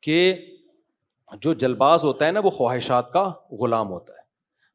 کہ جو جلباز ہوتا ہے نا وہ خواہشات کا غلام ہوتا ہے.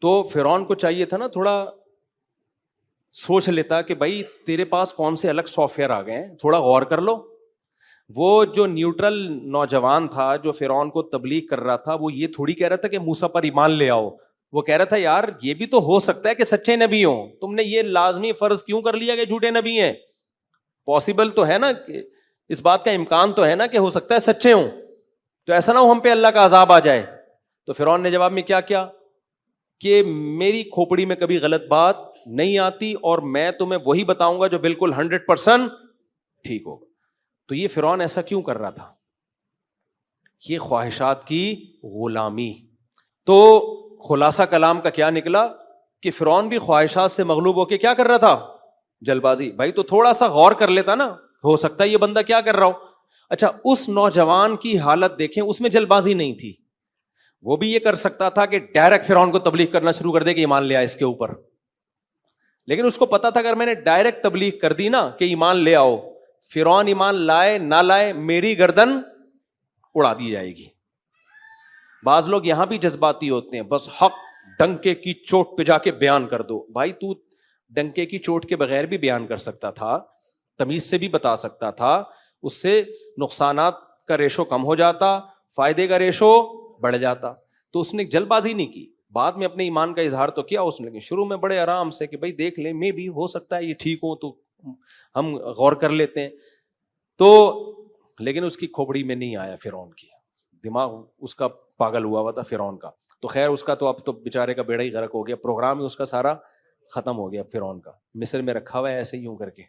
تو فرعون کو چاہیے تھا نا تھوڑا سوچ لیتا کہ بھائی تیرے پاس کون سے الگ سافٹ ویئر آ گئے ہیں, تھوڑا غور کر لو. وہ جو نیوٹرل نوجوان تھا جو فرعون کو تبلیغ کر رہا تھا, وہ یہ تھوڑی کہہ رہا تھا کہ موسیٰ پر ایمان لے آؤ, وہ کہہ رہا تھا یار یہ بھی تو ہو سکتا ہے کہ سچے نبی ہوں, تم نے یہ لازمی فرض کیوں کر لیا کہ جھوٹے نبی ہیں؟ پاسبل تو ہے نا, اس بات کا امکان تو ہے نا کہ ہو سکتا ہے سچے ہوں, تو ایسا نہ ہو ہم پہ اللہ کا عذاب آ جائے. تو فرعون نے جواب میں کیا کیا کہ میری کھوپڑی میں کبھی غلط بات نہیں آتی اور میں تمہیں وہی بتاؤں گا جو بالکل 100% ٹھیک ہوگا. تو یہ فرعون ایسا کیوں کر رہا تھا؟ یہ خواہشات کی غلامی. تو خلاصہ کلام کا کیا نکلا کہ فرعون بھی خواہشات سے مغلوب ہو کے کیا کر رہا تھا؟ جلبازی. بھائی تو تھوڑا سا غور کر لیتا نا, ہو سکتا ہے یہ بندہ کیا کر رہا ہو. اچھا اس نوجوان کی حالت دیکھیں, اس میں جلبازی نہیں تھی. وہ بھی یہ کر سکتا تھا کہ ڈائریکٹ فرعون کو تبلیغ کرنا شروع کر دے کہ ایمان لے آئے اس کے اوپر, لیکن اس کو پتا تھا اگر میں نے ڈائریکٹ تبلیغ کر دی نا کہ ایمان لے آؤ, فرعون ایمان لائے نہ لائے میری گردن اڑا دی جائے گی. بعض لوگ یہاں بھی جذباتی ہوتے ہیں, بس حق ڈنکے کی چوٹ پہ جا کے بیان کر دو. بھائی تو ڈنکے کی چوٹ کے بغیر بھی بیان کر سکتا تھا, تمیز سے بھی بتا سکتا تھا, اس سے نقصانات کا ریشو کم ہو جاتا, فائدے کا ریشو بڑھ جاتا. تو اس نے جلد بازی نہیں کی, بعد میں اپنے ایمان کا اظہار تو کیا اس نے, شروع میں بڑے آرام سے کہ بھائی دیکھ لیں میں بھی ہو سکتا ہے یہ ٹھیک ہوں تو ہم غور کر لیتے ہیں. تو لیکن اس کی کھوپڑی میں نہیں آیا فرعون کی, دماغ اس کا پاگل ہوا تھا فرعون کا. تو خیر اس کا تو اب تو بیچارے کا بیڑا ہی غرق ہو گیا, پروگرام ہی اس کا سارا ختم ہو گیا. فرعون کا مصر میں رکھا ہوا ہے ایسے ہی یوں کر کے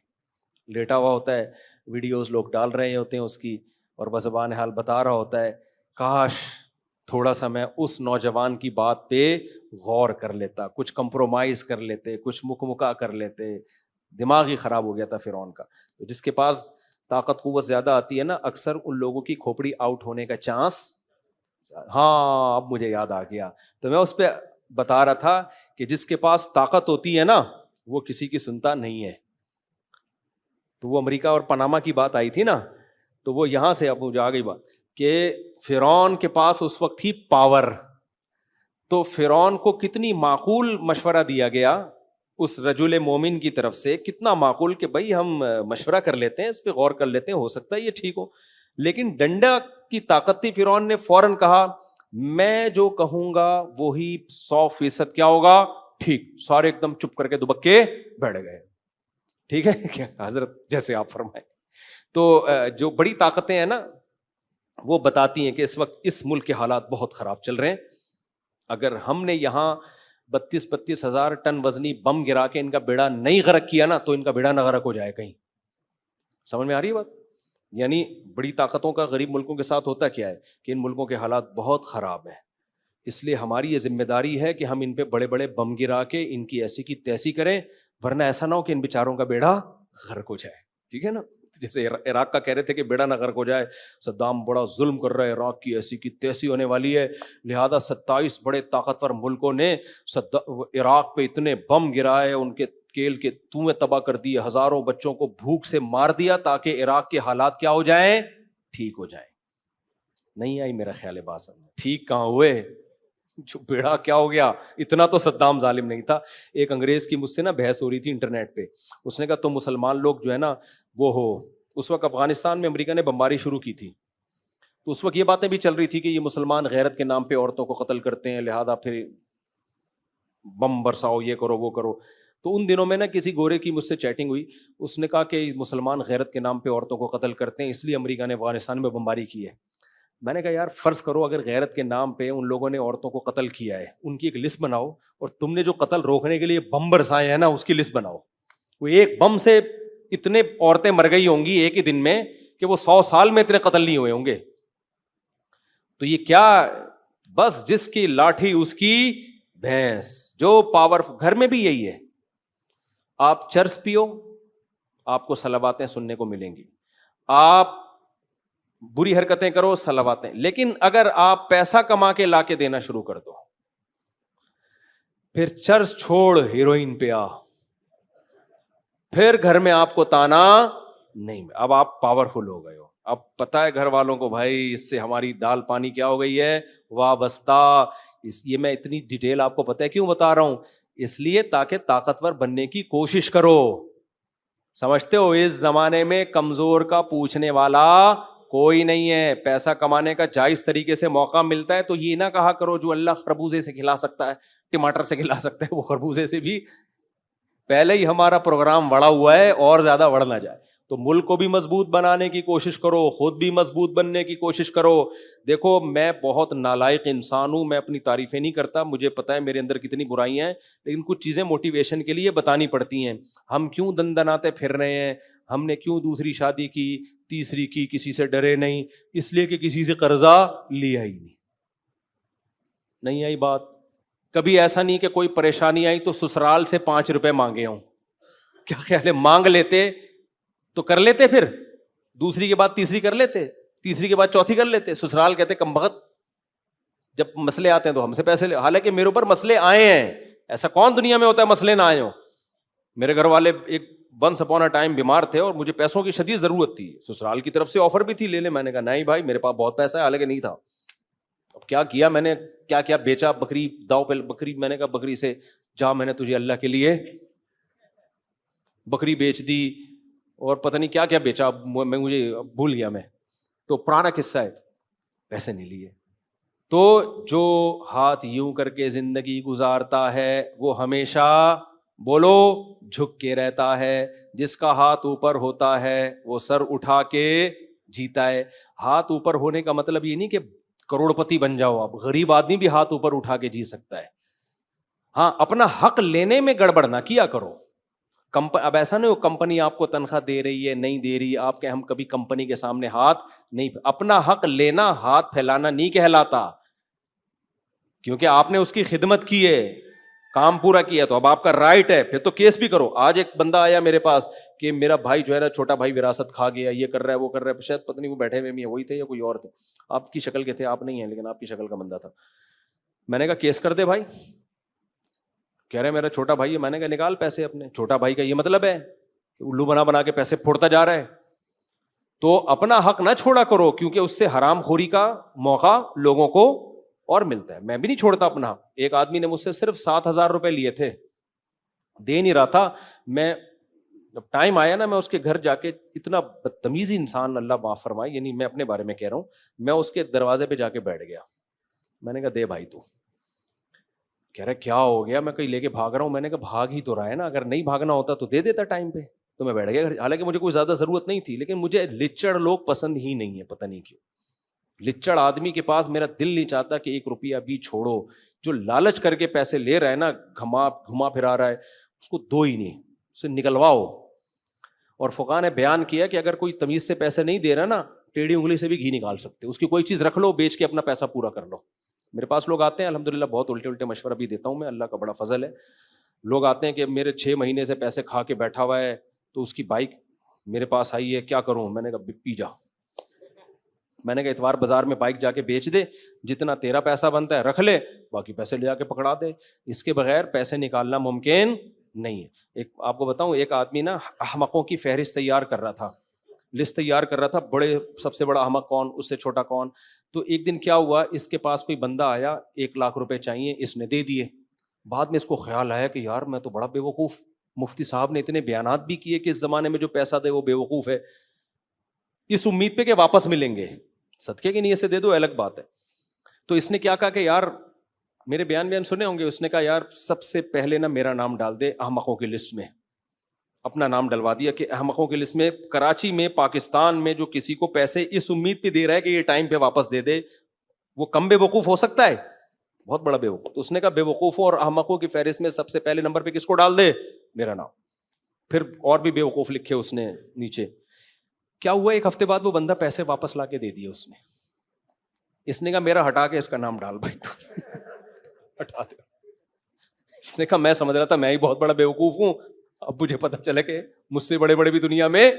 لیٹا ہوا ہوتا ہے, ویڈیوز لوگ ڈال رہے ہوتے ہیں اس کی, اور بزبان حال بتا رہا ہوتا ہے کاش تھوڑا سا میں اس نوجوان کی بات پہ غور کر لیتا, کچھ کمپرومائز کر لیتے, کچھ مکمکا کر لیتے. دماغ ہی خراب ہو گیا تھا فرعون کا. تو جس کے پاس طاقت قوت زیادہ آتی ہے نا, اکثر ان لوگوں کی کھوپڑی آؤٹ ہونے کا چانس. ہاں اب مجھے یاد آ گیا, تو میں اس پہ بتا رہا تھا کہ جس کے پاس طاقت ہوتی ہے نا وہ کسی کی سنتا نہیں ہے. تو وہ امریکہ اور پاناما کی بات آئی تھی نا, تو وہ یہاں سے اب مجھے آ گئی بات کہ فرعون کے پاس اس وقت تھی پاور. تو فرعون کو کتنی معقول مشورہ دیا گیا اس رجل مومن کی طرف سے, کتنا معقول کہ بھائی ہم مشورہ کر لیتے ہیں, اس پہ غور کر لیتے ہیں, ہو سکتا ہے یہ ٹھیک ہو. لیکن ڈنڈا کی طاقت تھی, فرعون نے فوراً کہا میں جو کہوں گا وہی 100% کیا ہوگا ٹھیک. سارے ایک دم چپ کر کے دبکے بیٹھ گئے. ٹھیک ہے کیا حضرت, جیسے آپ فرمائیں. تو جو بڑی طاقتیں ہیں نا وہ بتاتی ہیں کہ اس وقت اس ملک کے حالات بہت خراب چل رہے ہیں. اگر ہم نے یہاں 32 ہزار ٹن وزنی بم گرا کے ان کا بیڑا نہیں غرق کیا نا تو ان کا بیڑا نہ غرق ہو جائے کہیں. سمجھ میں آ رہی ہے بات؟ یعنی بڑی طاقتوں کا غریب ملکوں کے ساتھ ہوتا کیا ہے کہ ان ملکوں کے حالات بہت خراب ہیں, اس لیے ہماری یہ ذمہ داری ہے کہ ہم ان پہ بڑے بڑے بم گرا کے ان کی ایسی کی تیسی کریں, ورنہ ایسا نہ ہو کہ ان بیچاروں کا بیڑا غرق ہو جائے. ٹھیک ہے نا, جیسے عراق کا کہہ رہے تھے کہ بیڑا نہ غرق ہو جائے, صدام بڑا ظلم کر رہا ہے, عراق کی ایسی کی تیسی ہونے والی ہے, لہذا 27 بڑے طاقتور ملکوں نے عراق پہ اتنے بم گرائے, ان کے کیل کے تنویں تباہ کر دیے, ہزاروں بچوں کو بھوک سے مار دیا تاکہ عراق کے حالات کیا ہو جائیں, ٹھیک ہو جائیں. نہیں آئی میرا خیال ہے بات سمجھ, ٹھیک کہاں ہوئے, جو بیڑا کیا ہو گیا. اتنا تو صدام ظالم نہیں تھا. ایک انگریز کی مجھ سے نا بحث ہو رہی تھی انٹرنیٹ پہ, اس نے کہا تو مسلمان لوگ جو ہے نا وہ ہو, اس وقت افغانستان میں امریکہ نے بمباری شروع کی تھی, تو اس وقت یہ باتیں بھی چل رہی تھی کہ یہ مسلمان غیرت کے نام پہ عورتوں کو قتل کرتے ہیں, لہذا پھر بم برساؤ, یہ کرو وہ کرو. تو ان دنوں میں نا کسی گورے کی مجھ سے چیٹنگ ہوئی, اس نے کہا کہ مسلمان غیرت کے نام پہ عورتوں کو قتل کرتے ہیں اس لیے امریکہ نے افغانستان میں بمباری کی ہے. میں نے کہا یار فرض کرو اگر غیرت کے نام پہ ان لوگوں نے عورتوں کو قتل کیا ہے, ان کی ایک لسٹ بناؤ, اور تم نے جو قتل روکنے کے لیے بم برسائے ہیں نا اس کی لسٹ بناؤ. وہ ایک بم سے اتنے عورتیں مر گئی ہوں گی ایک ہی دن میں کہ وہ 100 سال میں اتنے قتل نہیں ہوئے ہوں گے. تو یہ کیا, بس جس کی لاٹھی اس کی بھینس, جو پاور. گھر میں بھی یہی ہے, آپ چرس پیو آپ کو صلواتیں سننے کو ملیں گی, آپ بری حرکتیں کرو صلواتیں, لیکن اگر آپ پیسہ کما کے لا کے دینا شروع کر دو, پھر چرس چھوڑ ہیروئن پہ آ, پھر گھر میں آپ کو تانا نہیں, اب آپ پاورفل ہو گئے ہو. اب پتا ہے گھر والوں کو بھائی اس سے ہماری دال پانی کیا ہو گئی ہے, وابستہ. یہ میں اتنی ڈیٹیل آپ کو پتا ہے کیوں بتا رہا ہوں, اس لیے تاکہ طاقتور بننے کی کوشش کرو. سمجھتے ہو اس زمانے میں کمزور کا پوچھنے والا کوئی نہیں ہے. پیسہ کمانے کا جائز طریقے سے موقع ملتا ہے تو یہ نہ کہا کرو جو اللہ خربوزے سے کھلا سکتا ہے, ٹماٹر سے کھلا سکتا ہے, وہ خربوزے سے بھی پہلے ہی ہمارا پروگرام بڑھا ہوا ہے اور زیادہ بڑھ نہ جائے. تو ملک کو بھی مضبوط بنانے کی کوشش کرو, خود بھی مضبوط بننے کی کوشش کرو. دیکھو میں بہت نالائق انسان ہوں, میں اپنی تعریفیں نہیں کرتا, مجھے پتا ہے میرے اندر کتنی برائیاں ہیں, لیکن کچھ چیزیں موٹیویشن کے لیے بتانی پڑتی ہیں. ہم کیوں دندناتے پھر رہے ہیں, ہم نے کیوں دوسری شادی کی, تیسری کی, کسی سے ڈرے نہیں, اس لیے کہ کسی سے قرضہ لیا ہی نہیں آئی بات. کبھی ایسا نہیں کہ کوئی پریشانی آئی تو سسرال سے 5 روپے مانگے ہوں. کیا خیال ہے, مانگ لیتے تو کر لیتے, پھر دوسری کے بعد تیسری کر لیتے, تیسری کے بعد چوتھی کر لیتے. سسرال کہتے کم بخت, جب مسئلے آتے ہیں تو ہم سے پیسے لے. حالانکہ میرے اوپر مسئلے آئے ہیں, ایسا کون دنیا میں ہوتا ہے مسئلے نہ آئے ہوں. میرے گھر والے ایک ونس اپون اے ٹائم بیمار تھے اور مجھے پیسوں کی شدید ضرورت تھی. سسرال کی طرف سے آفر بھی تھی, لے لے. میں نے کہا نہیں بھائی میرے پاس بہت پیسہ ہے, حالانکہ نہیں تھا. اب کیا میں نے کیا کیا بیچا, بکری داؤ پہ بکری, میں نے کہا بکری سے جا, میں نے تجھے اللہ کے لیے بکری بیچ دی, اور پتہ نہیں کیا کیا بیچا, مجھے بھول گیا میں. تو پرانا قصہ ہے, پیسے نہیں لیے. تو جو ہاتھ یوں کر کے زندگی گزارتا ہے وہ ہمیشہ بولو جھک کے رہتا ہے. جس کا ہاتھ اوپر ہوتا ہے وہ سر اٹھا کے جیتا ہے. ہاتھ اوپر ہونے کا مطلب یہ نہیں کہ کروڑ پتی بن جاؤ آپ, غریب آدمی بھی ہاتھ اوپر اٹھا کے جی سکتا ہے. ہاں اپنا حق لینے میں گڑبڑ نہ کیا کرو. اب ایسا نہیں ہو کمپنی آپ کو تنخواہ دے رہی ہے نہیں دے رہی, آپ کے ہم کبھی کمپنی کے سامنے ہاتھ نہیں. اپنا حق لینا ہاتھ پھیلانا نہیں کہلاتا, کیونکہ آپ نے اس کی خدمت کی ہے, کام پورا کیا, تو اب آپ کا رائٹ ہے. پھر تو کیس بھی کرو. آج ایک بندہ آیا میرے پاس کہ میرا بھائی جو ہے نا, چھوٹا بھائی وراثت کھا گیا, یہ کر رہا ہے وہ کر رہا ہے. شاید پتہ نہیں وہ بیٹھے ہوئے میں وہی تھے یا کوئی اور تھے, آپ کی شکل کے تھے, آپ نہیں ہیں لیکن آپ کی شکل کا بندہ تھا. میں نے کہا کیس کر دے بھائی. کہہ رہے میرا چھوٹا بھائی ہے. میں نے کہا نکال پیسے اپنے. چھوٹا بھائی کا یہ مطلب ہے الو بنا بنا کے پیسے پھوڑتا جا رہا ہے. تو اپنا حق نہ چھوڑا کرو, کیونکہ اس سے حرام خوری کا موقع لوگوں کو اور ملتا ہے. میں بھی نہیں چھوڑتا اپنا حق. ایک آدمی نے مجھ سے صرف 7,000 روپے لیے تھے, دے نہیں رہا تھا. میں جب ٹائم آیا نا, میں اس کے گھر جا کے, اتنا بدتمیزی انسان, اللہ معاف فرمائے, یعنی میں اپنے بارے میں کہہ رہا ہوں, میں اس کے دروازے پہ جا کے بیٹھ گیا. میں نے کہا دے بھائی تو. کہہ رہے کیا ہو گیا, میں کہیں لے کے بھاگ رہا ہوں. میں نے کہا بھاگ ہی تو رہا ہے نا, اگر نہیں بھاگنا ہوتا تو دے دیتا ٹائم پہ. تو میں بیٹھ گیا. حالانکہ مجھے کوئی زیادہ ضرورت نہیں تھی, لیکن مجھے لچڑ لوگ پسند ہی نہیں ہے, پتہ نہیں کیوں. لچڑ آدمی کے پاس میرا دل نہیں چاہتا کہ 1 روپیہ بھی چھوڑو. جو لالچ کر کے پیسے لے رہا ہے نا, گھما پھرا رہا ہے, اس کو دو ہی نہیں, اس سے نکلواؤ. اور فقہاء نے بیان کیا کہ اگر کوئی تمیز سے پیسے نہیں دے رہا نا, ٹیڑھی انگلی سے بھی گھی نکال سکتے. اس کی کوئی چیز رکھ لو, بیچ کے اپنا پیسہ پورا کر لو. میرے پاس لوگ آتے ہیں الحمدللہ, بہت الٹے مشورہ بھی دیتا ہوں میں, اللہ کا بڑا فضل ہے. لوگ آتے ہیں کہ میرے 6 مہینے سے پیسے کھا کے بیٹھا ہوا ہے, تو اس کی بائک میرے پاس آئی ہے, کیا کروں. میں نے کہا پی جا. میں نے کہا اتوار بازار میں بائک جا کے بیچ دے, جتنا تیرا پیسہ بنتا ہے رکھ لے, باقی پیسے لے جا کے پکڑا دے. اس کے بغیر پیسے نکالنا ممکن نہیں ہے. ایک آپ کو بتاؤں, ایک آدمی نا احمقوں کی فہرست تیار کر رہا تھا, لسٹ تیار کر رہا تھا, بڑے سب سے بڑا احمق کون, اس سے چھوٹا کون. تو ایک دن کیا ہوا, اس کے پاس کوئی بندہ آیا, 1 لاکھ روپے چاہیے, اس نے دے دیے. بعد میں اس کو خیال آیا کہ یار میں تو بڑا بے وقوف, مفتی صاحب نے اتنے بیانات بھی کیے کہ اس زمانے میں جو پیسہ دے وہ بے وقوف ہے, اس امید پہ کہ واپس ملیں گے. صدقے کی نیت سے دے دو الگ بات ہے. تو اس نے کیا کہا کہ یار میرے بیان سنے ہوں گے, اس نے کہا یار سب سے پہلے نا میرا نام ڈال دے احمقوں کی لسٹ میں. اپنا نام ڈلوا دیا کہ احمقوں کی لسٹ میں, کراچی میں, پاکستان میں جو کسی کو پیسے اس امید پہ دے رہا ہے کہ یہ ٹائم پہ واپس دے دے, وہ کم بے وقوف ہو سکتا ہے, بہت بڑا بے وقوف. تو اس نے کہا بے وقوفوں اور احمقوں کی فہرست میں سب سے پہلے نمبر پہ کس کو ڈال دے, میرا نام. پھر اور بھی بے وقوف لکھے اس نے نیچے. کیا ہوا, 1 ہفتے بعد وہ بندہ پیسے واپس لا کے دے دیے اس نے. اس نے کہا میرا ہٹا کے اس کا نام ڈال بھائی, ہٹا دے. اس نے کہا میں سمجھ رہا تھا میں ہی بہت بڑا بے وقوف ہوں, اب مجھے پتا چلے کہ مجھ سے بڑے بڑے بھی دنیا میں,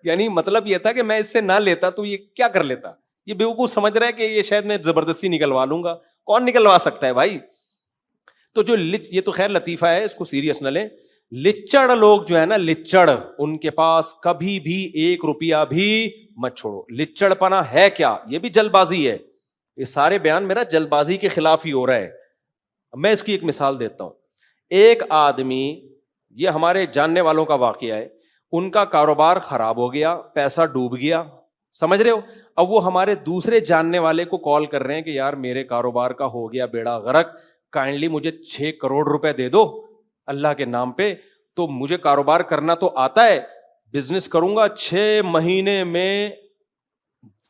یعنی مطلب یہ تھا کہ میں اس سے نہ لیتا تو یہ کیا کر لیتا. یہ بے وقوف سمجھ رہا ہے کہ یہ شاید میں زبردستی نکلوا لوں گا. کون نکلوا سکتا ہے بھائی. تو جو یہ تو خیر لطیفہ ہے, اس کو سیریس نہ لیں. لچڑ لوگ جو ہے نا, لچڑ, ان کے پاس کبھی بھی 1 روپیہ بھی مت چھوڑو. لچڑ پنا ہے کیا؟ یہ بھی جلد بازی ہے. یہ سارے بیان میرا جلد بازی کے خلاف ہی ہو رہا ہے. میں اس کی ایک مثال دیتا ہوں. ایک آدمی, یہ ہمارے جاننے والوں کا واقعہ ہے, ان کا کاروبار خراب ہو گیا, پیسہ ڈوب گیا, سمجھ رہے ہو. اب وہ ہمارے دوسرے جاننے والے کو کال کر رہے ہیں کہ یار میرے کاروبار کا ہو گیا بیڑا غرق, کائنڈلی مجھے 6 کروڑ روپے دے دو اللہ کے نام پہ. تو مجھے کاروبار کرنا تو آتا ہے, بزنس کروں گا, 6 مہینے میں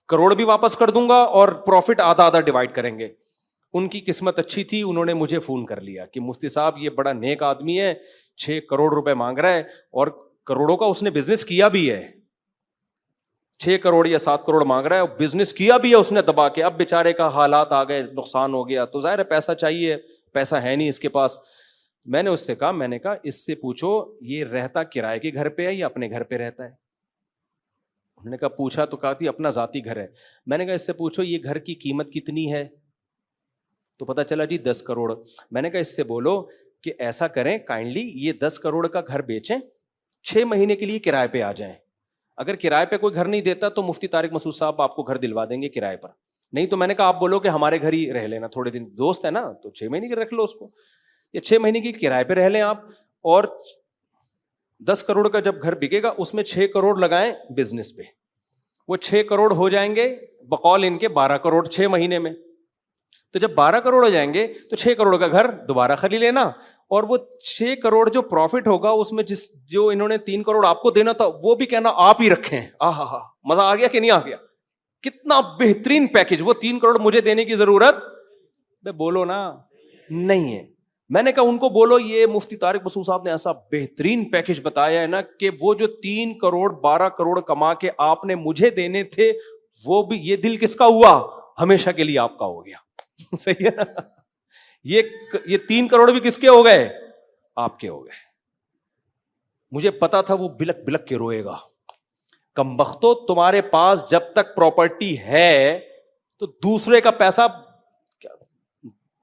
کروڑ بھی واپس کر دوں گا اور پروفٹ آدھا آدھا ڈیوائڈ کریں گے. ان کی قسمت اچھی تھی, انہوں نے مجھے فون کر لیا کہ مفتی صاحب یہ بڑا نیک آدمی ہے, 6 کروڑ روپے مانگ رہا ہے اور کروڑوں کا اس نے بزنس کیا بھی ہے. 6 کروڑ یا 7 کروڑ مانگ رہا ہے اور بزنس کیا بھی ہے اس نے دبا کے. اب بیچارے کا حالات آ گئے, نقصان ہو گیا, تو ظاہر ہے پیسہ چاہیے, پیسہ ہے نہیں اس کے پاس. میں نے اس سے کہا, میں نے کہا اس سے پوچھو یہ رہتا کرائے کے گھر پہ ہے یا اپنے گھر پہ رہتا ہے. انہوں نے کہا پوچھا تو کہا تھی اپنا ذاتی گھر ہے. میں نے کہا اس سے پوچھو یہ گھر کی قیمت کتنی ہے, تو پتا چلا جی 10 کروڑ. میں نے کہا اس سے بولو کہ ایسا کریں کائنڈلی یہ 10 کروڑ کا گھر بیچیں, 6 مہینے کے لیے کرائے پہ آ جائیں. اگر کرائے پہ کوئی گھر نہیں دیتا تو مفتی طارق مسعود صاحب آپ کو گھر دلوا دیں گے کرائے پر. نہیں تو میں نے کہا آپ بولو کہ ہمارے گھر ہی رہ لینا تھوڑے دن, دوست ہے نا, تو 6 مہینے کی رکھ لو اس کو, یا 6 مہینے کی کرائے پہ رہ لیں آپ, اور 10 کروڑ کا جب گھر بکے گا اس میں 6 کروڑ لگائیں بزنس پہ. وہ 6 کروڑ ہو جائیں گے بقول ان کے 12 کروڑ 6 مہینے میں. تو جب 12 کروڑ ہو جائیں گے تو 6 کروڑ کا گھر دوبارہ خرید لینا, اور وہ 6 کروڑ جو پروفٹ ہوگا اس میں جو انہوں نے 3 کروڑ آپ کو دینا تھا وہ بھی کہنا آپ ہی رکھیں. مزہ آ گیا کہ نہیں آ گیا؟ کتنا بہترین پیکج. وہ 3 کروڑ مجھے دینے کی ضرورت بولو نا نہیں ہے. میں نے کہا ان کو بولو یہ مفتی طارق مسعود صاحب نے ایسا بہترین پیکج بتایا ہے نا کہ وہ جو 3 کروڑ 12 کروڑ کما کے آپ نے مجھے دینے تھے وہ بھی, یہ دل کس کا ہوا؟ ہمیشہ کے لیے آپ کا ہو گیا. صحیح ہے. یہ 3 کروڑ بھی کس کے ہو گئے؟ آپ کے ہو گئے. مجھے پتا تھا وہ بلک بلک کے روئے گا. کمبختو تمہارے پاس جب تک پراپرٹی ہے تو دوسرے کا پیسہ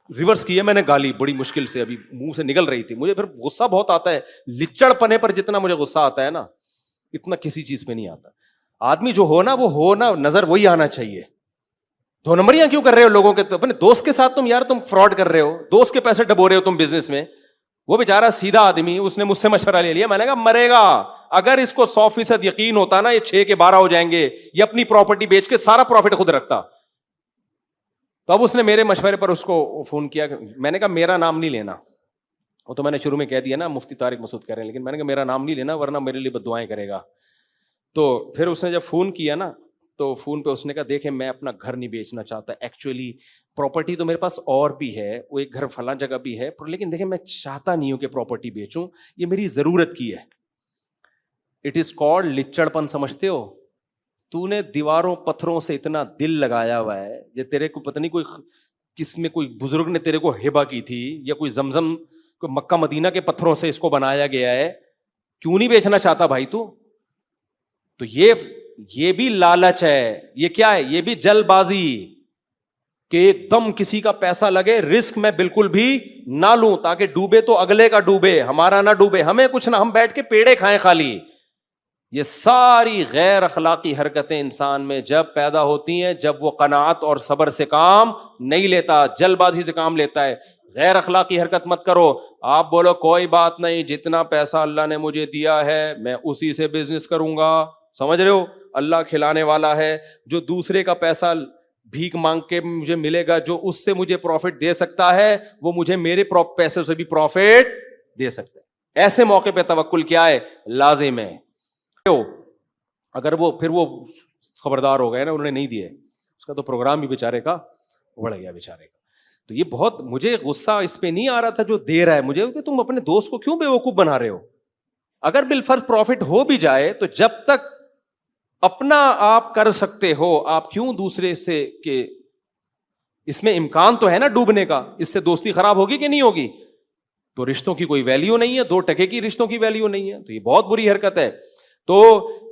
ریورس کیا. میں نے گالی بڑی مشکل سے ابھی منہ سے نکل رہی تھی. مجھے پھر غصہ بہت آتا ہے, لچڑ پنے پر جتنا مجھے غصہ آتا ہے نا اتنا کسی چیز پہ نہیں آتا. آدمی جو ہو نا وہ ہو نا, نظر وہی آنا چاہیے. 2 نمبریاں کیوں کر رہے ہو لوگوں کے؟ اپنے دوست کے ساتھ تم یار تم فراڈ کر رہے ہو, دوست کے پیسے ڈبو رہے ہو تم بزنس میں. وہ بیچارہ سیدھا آدمی, اس نے مجھ سے مشورہ لے لیا. میں نے کہا مرے گا. اگر اس کو 100% یقین ہوتا نا یہ 6 کے 12 ہو جائیں گے, یہ اپنی پراپرٹی بیچ کے سارا پروفٹ خود رکھتا. تو اب اس نے میرے مشورے پر اس کو فون کیا. میں نے کہا میرا نام نہیں لینا. وہ تو میں نے شروع میں کہہ دیا نا مفتی طارق مسعود کہہ رہے ہیں, لیکن میں نے کہا میرا نام نہیں لینا ورنہ میرے لیے بد دعائیں کرے گا. تو پھر اس نے جب فون کیا نا تو فون پہ اس نے کہا دیکھیں میں اپنا گھر نہیں بیچنا چاہتا, ایکچولی پراپرٹی تو میرے پاس اور بھی ہے, وہ ایک گھر فلاں جگہ بھی ہے, لیکن دیکھیں میں چاہتا نہیں ہوں کہ پراپرٹی بیچوں, یہ میری ضرورت کی ہے. اٹ از کالڈ لچڑ پن. سمجھتے ہو؟ تو نے دیواروں پتھروں سے اتنا دل لگایا ہوا ہے, یہ تیرے کو پتہ نہیں کوئی کس میں کوئی بزرگ نے تیرے کو ہبہ کی تھی یا کوئی زمزم کوئی مکہ مدینہ کے پتھروں سے اس کو بنایا گیا ہے, کیوں نہیں بیچنا چاہتا بھائی تو یہ بھی لالچ ہے. یہ کیا ہے؟ یہ بھی جلد بازی کہ ایک دم کسی کا پیسہ لگے, رسک میں بالکل بھی نہ لوں تاکہ ڈوبے تو اگلے کا ڈوبے, ہمارا نہ ڈوبے, ہمیں کچھ نہ, ہم بیٹھ کے پیڑے کھائیں خالی. یہ ساری غیر اخلاقی حرکتیں انسان میں جب پیدا ہوتی ہیں جب وہ قناعت اور صبر سے کام نہیں لیتا, جلد بازی سے کام لیتا ہے. غیر اخلاقی حرکت مت کرو. آپ بولو کوئی بات نہیں, جتنا پیسہ اللہ نے مجھے دیا ہے میں اسی سے بزنس کروں گا. سمجھ رہے ہو؟ اللہ کھلانے والا ہے. جو دوسرے کا پیسہ بھیک مانگ کے مجھے ملے گا, جو اس سے مجھے پروفٹ دے سکتا ہے وہ مجھے میرے پیسے سے بھی پروفٹ دے سکتا ہے. ایسے موقع پہ توکل کیا ہے؟ لازم ہے. اگر وہ پھر وہ خبردار ہو گئے نا, انہوں نے نہیں دیے, اس کا تو پروگرام بھی بیچارے کا بڑھ گیا بیچارے کا. تو یہ بہت مجھے غصہ اس پہ نہیں آ رہا تھا جو دے رہا ہے مجھے, کہ تم اپنے دوست کو کیوں بیوقوف بنا رہے ہو. اگر بالفرض پروفٹ ہو بھی جائے تو جب تک اپنا آپ کر سکتے ہو آپ کیوں دوسرے سے, کہ اس میں امکان تو ہے نا ڈوبنے کا, اس سے دوستی خراب ہوگی کہ نہیں ہوگی؟ تو رشتوں کی کوئی ویلیو نہیں ہے, 2 ٹکے کی رشتوں کی ویلیو نہیں ہے. تو یہ بہت بری حرکت ہے. تو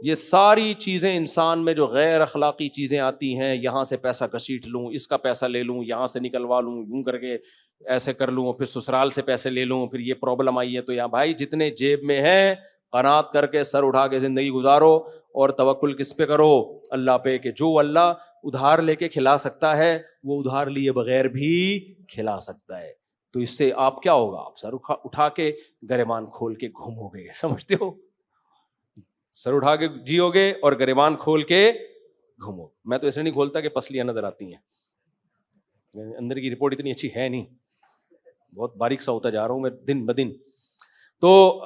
یہ ساری چیزیں انسان میں جو غیر اخلاقی چیزیں آتی ہیں, یہاں سے پیسہ گھسیٹ لوں, اس کا پیسہ لے لوں, یہاں سے نکلوا لوں, یوں کر کے ایسے کر لوں, پھر سسرال سے پیسے لے لوں, پھر یہ پرابلم آئی ہے. تو یہاں بھائی جتنے جیب میں ہیں قناعت کر کے سر اٹھا کے زندگی گزارو اور توکل کس پہ کرو؟ اللہ پہ، کہ جو اللہ ادھار لے کے کھلا سکتا ہے وہ ادھار لیے بغیر بھی کھلا سکتا ہے. تو اس سے آپ کیا ہوگا؟ آپ سر اٹھا کے گریبان کھول کے گھومو گے. سمجھتے ہو؟ سر اٹھا کے جیو گے اور گریبان کھول کے گھومو. میں تو ایسے نہیں کھولتا کہ پسلیاں نظر آتی ہیں، اندر کی رپورٹ اتنی اچھی ہے نہیں، بہت باریک سا ہوتا جا رہا ہوں میں دن بدن. تو